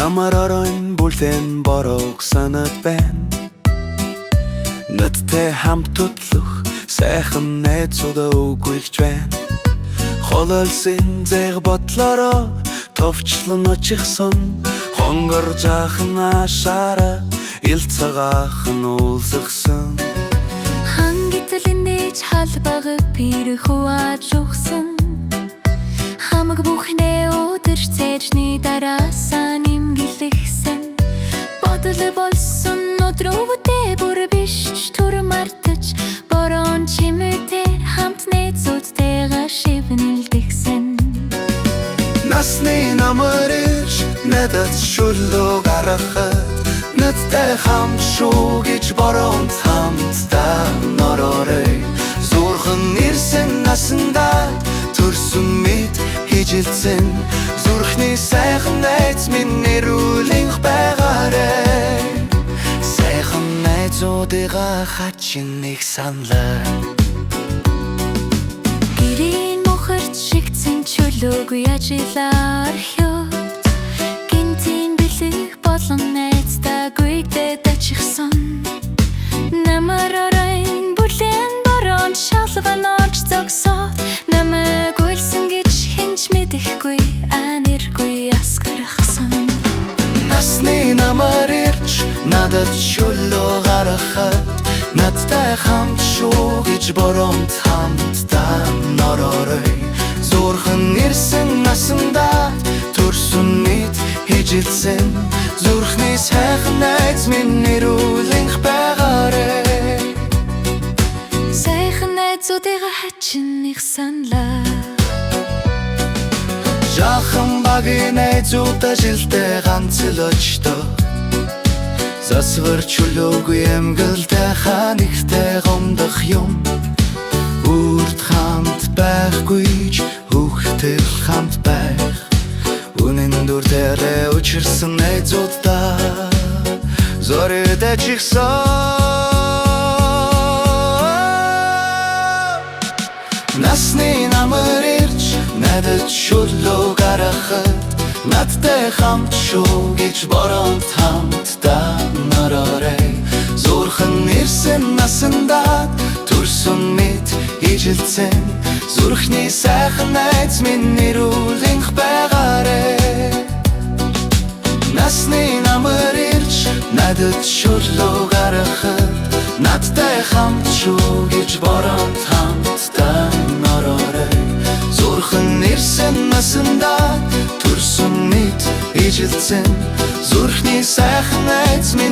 Намар оройн бүлээн борог санаад байна. Надтай хамт тутлах сайхан найзуудаа үгүйлж байна. Хололсын зэг бодлороо товчлон очихсон хонгор жаахан ашаараа ил цагаахан уулзсан. Хангитлэнэж халбага пир хуад жухсан. Хамаг бүхнээ өдөр цэжний дараасаа нэмгэлэхсэн. Бодол болсон өдрөвдөө бүр биш түр мартаж борон чимээтэй хамт найзуудтайгаа шивнэлдэгсэн. Насны намарч надад шүлөө гаргахад надтай хамт шүү гэж борон хамтдаа норорой зүрхэн ирсэн насандаа төрсөн мэд хижилсэн зүрхний сайхан найз минь нэрүүлэнх байгаарэ. Сайхан найзуудыгаа хачин нэг санлаа. Гэрийн мохорч шигцэн чөлөөгүй ажиллаар хёд гинтийн бэлэг болон найздаагүй дэдачихсан. Намар оройн бүлээн борон шалван орж зогсоод намайг уйлсан гэж хинч мэдэхгүй аниргүй асгарахсан. Насны намар ирж надад шүлөө гаргахад надтай хамт шүү гэж боромт хамтдаа норорой зүрхэн ирсэн насандаа төрсөн мэд хижилсэн зүрхний сайхан найз минь нэрүүлэнх байгаарэ. Сайхан найзуудыгаа хачин их санлаа. Жаахан багийн найзуудаа жилдээ ганц л очтоо засвар чөлөөгүй эмгэлтэй ханигтай гомдох юм. Үрд хамт байгүйч хүүхдэл хамт байх үнэн дүрдэрэ учирсан найзуудаа зориуд чихсэн. Насны намар ирж надад шүлөө гаргахад надтай хамт шүү гэж борон хамтдаа норорой зүрхэн ирсэн насандаа төрсөн мэд хижилсэн зүрхний сайхан найз минь нэрүүлэнх байгаарэ. Насны намар ирж надад шүлөө гаргахад надтай хамт шүү гэж борон хамтдаа норорой зүрхэн ирсэн насандаа төрсөн мэд хижилсэн зүрхний сайхан найз минь